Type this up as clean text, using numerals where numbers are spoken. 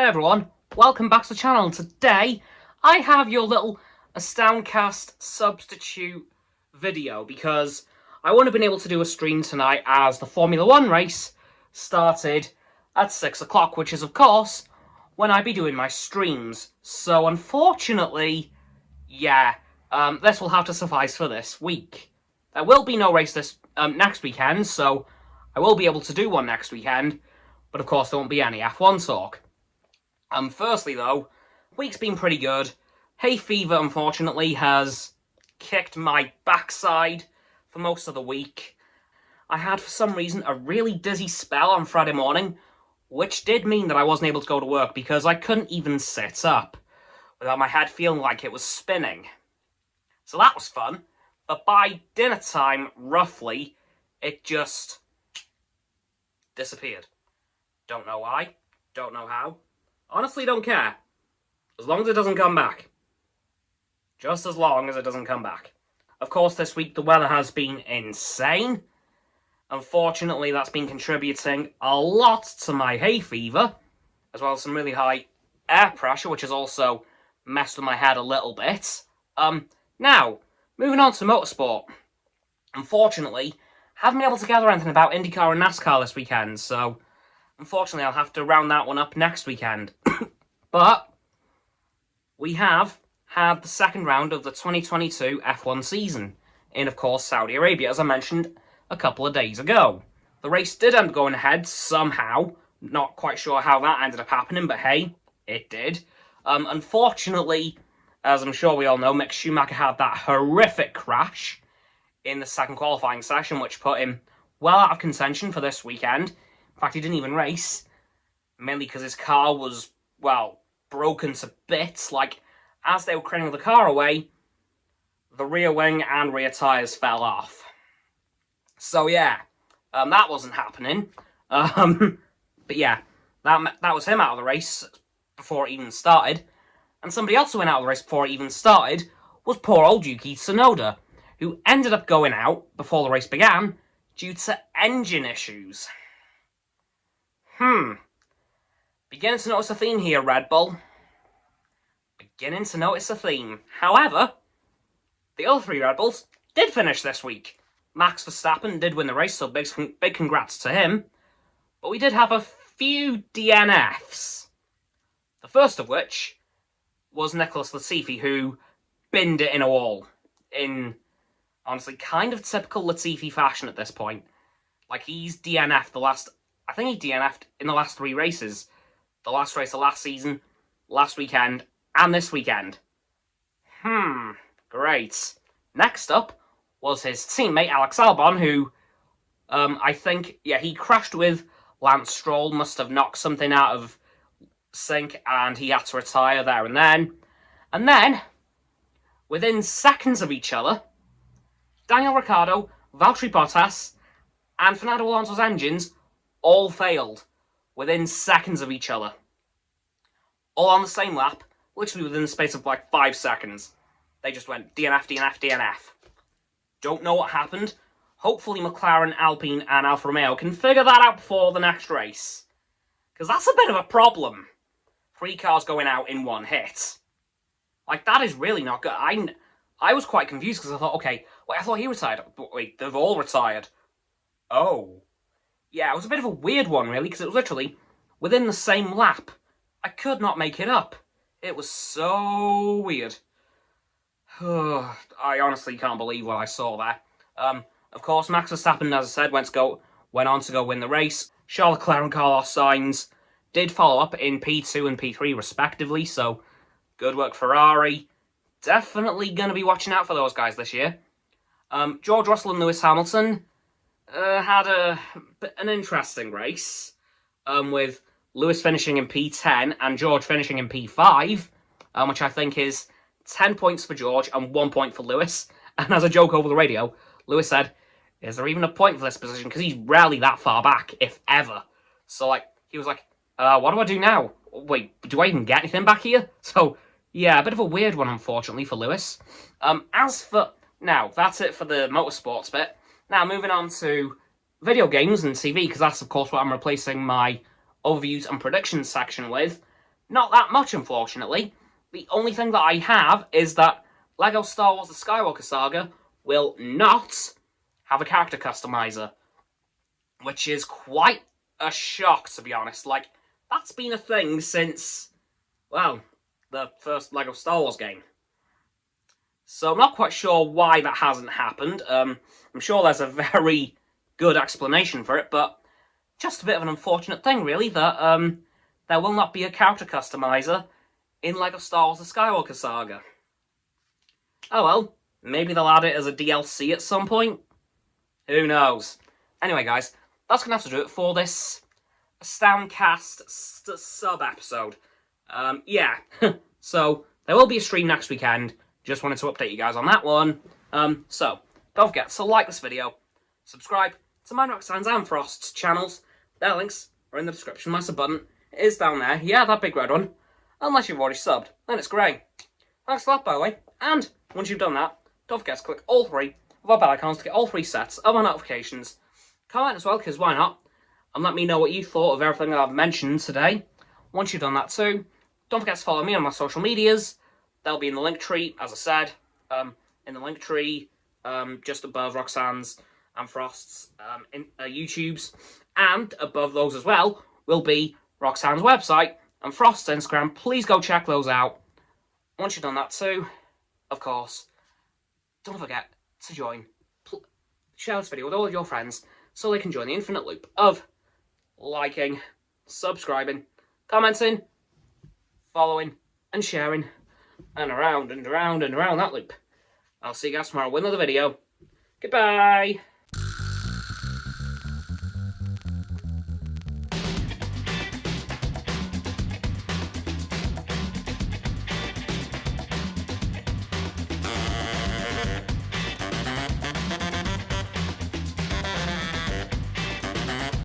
Hey everyone, welcome back to the channel. Today I have your little AstoundCast substitute video because I wouldn't have been able to do a stream tonight as the Formula 1 race started at 6 o'clock, which is of course when I'd be doing my streams. So unfortunately, this will have to suffice for this week. There will be no race this next weekend, so I will be able to do one next weekend, but of course there won't be any F1 talk. Firstly though, week's been pretty good. Hay fever, unfortunately, has kicked my backside for most of the week. I had, for some reason, a really dizzy spell on Friday morning, which did mean that I wasn't able to go to work because I couldn't even sit up without my head feeling like it was spinning. So that was fun, but by dinner time, roughly, it just disappeared. Don't know why, don't know how. Honestly, don't care. As long as it doesn't come back. Just as long as it doesn't come back. Of course, this week the weather has been insane. Unfortunately, that's been contributing a lot to my hay fever, as well as some really high air pressure, which has also messed with my head a little bit. Now, moving on to motorsport. Unfortunately, haven't been able to gather anything about IndyCar and NASCAR this weekend, so unfortunately I'll have to round that one up next weekend. But we have had the second round of the 2022 F1 season in, of course, Saudi Arabia, as I mentioned a couple of days ago. The race did end up going ahead somehow. Not quite sure how that ended up happening, but hey, it did. Unfortunately, as I'm sure we all know, Mick Schumacher had that horrific crash in the second qualifying session, which put him well out of contention for this weekend. In fact, he didn't even race, mainly because his car was, well, broken to bits. Like, as they were craning the car away, the rear wing and rear tyres fell off. So yeah, that wasn't happening. But yeah, that was him out of the race before it even started. And somebody else who went out of the race before it even started was poor old Yuki Tsunoda, who ended up going out before the race began due to engine issues. Beginning to notice a theme here, Red Bull. Beginning to notice a theme. However, the other three Red Bulls did finish this week. Max Verstappen did win the race, so big congrats to him. But we did have a few DNFs. The first of which was Nicholas Latifi, who binned it in a wall. In, honestly, kind of typical Latifi fashion at this point. Like, he's DNF'd I think he DNF'd in the last three races. The last race of last season, last weekend, and this weekend. Great. Next up was his teammate Alex Albon, who, I think, he crashed with Lance Stroll, must have knocked something out of sync, and he had to retire there and then. And then, within seconds of each other, Daniel Ricciardo, Valtteri Bottas, and Fernando Alonso's engines all failed within seconds of each other. All on the same lap, literally within the space of like 5 seconds. They just went DNF, DNF, DNF. Don't know what happened. Hopefully McLaren, Alpine, and Alfa Romeo can figure that out before the next race. Because that's a bit of a problem. 3 cars going out in one hit. Like, that is really not good. I was quite confused because I thought, okay, wait, I thought he retired. But wait, they've all retired. Oh. Yeah, it was a bit of a weird one, really, because it was literally within the same lap. I could not make it up. It was so weird. I honestly can't believe what I saw there. Of course, Max Verstappen, as I said, went on to go win the race. Charles Leclerc and Carlos Sainz did follow up in P2 and P3 respectively, so good work Ferrari. Definitely going to be watching out for those guys this year. George Russell and Lewis Hamilton had an interesting race, with Lewis finishing in P10 and George finishing in P5, which I think is 10 points for George and 1 point for Lewis. And as a joke over the radio, Lewis said, is there even a point for this position? Because he's rarely that far back, if ever. So, like, he was like, what do I do now? Wait, do I even get anything back here? So, yeah, a bit of a weird one, unfortunately, for Lewis. Now, that's it for the motorsports bit. Now, moving on to video games and TV, because that's, of course, what I'm replacing my overviews and predictions section with. Not that much, unfortunately. The only thing that I have is that LEGO Star Wars The Skywalker Saga will not have a character customizer, which is quite a shock, to be honest. Like, that's been a thing since, well, the first LEGO Star Wars game. So I'm not quite sure why that hasn't happened. I'm sure there's a very good explanation for it, but just a bit of an unfortunate thing, really, that there will not be a character customizer in LEGO Star Wars The Skywalker Saga. Oh well, maybe they'll add it as a DLC at some point? Who knows? Anyway, guys, that's going to have to do it for this AstoundCast sub-episode. Yeah, so there will be a stream next weekend. Just wanted to update you guys on that one. So, don't forget to like this video, subscribe to my Roxanne's and Frost's channels. Their links are in the description. My sub button is down there. Yeah, that big red one. Unless you've already subbed, then it's grey. Thanks a lot, by the way. And once you've done that, don't forget to click all three of our bell icons to get all three sets of our notifications. Comment as well, because why not? And let me know what you thought of everything that I've mentioned today. Once you've done that too, don't forget to follow me on my social medias. They'll be in the link tree, as I said. In the link tree, just above Roxanne's and Frost's YouTubes. And above those as well will be Roxanne's website and Frost's Instagram. Please go check those out. Once you've done that too, of course, don't forget to share this video with all of your friends so they can join the infinite loop of liking, subscribing, commenting, following, and sharing, and around and around and around that loop. I'll see you guys tomorrow with another video. Goodbye!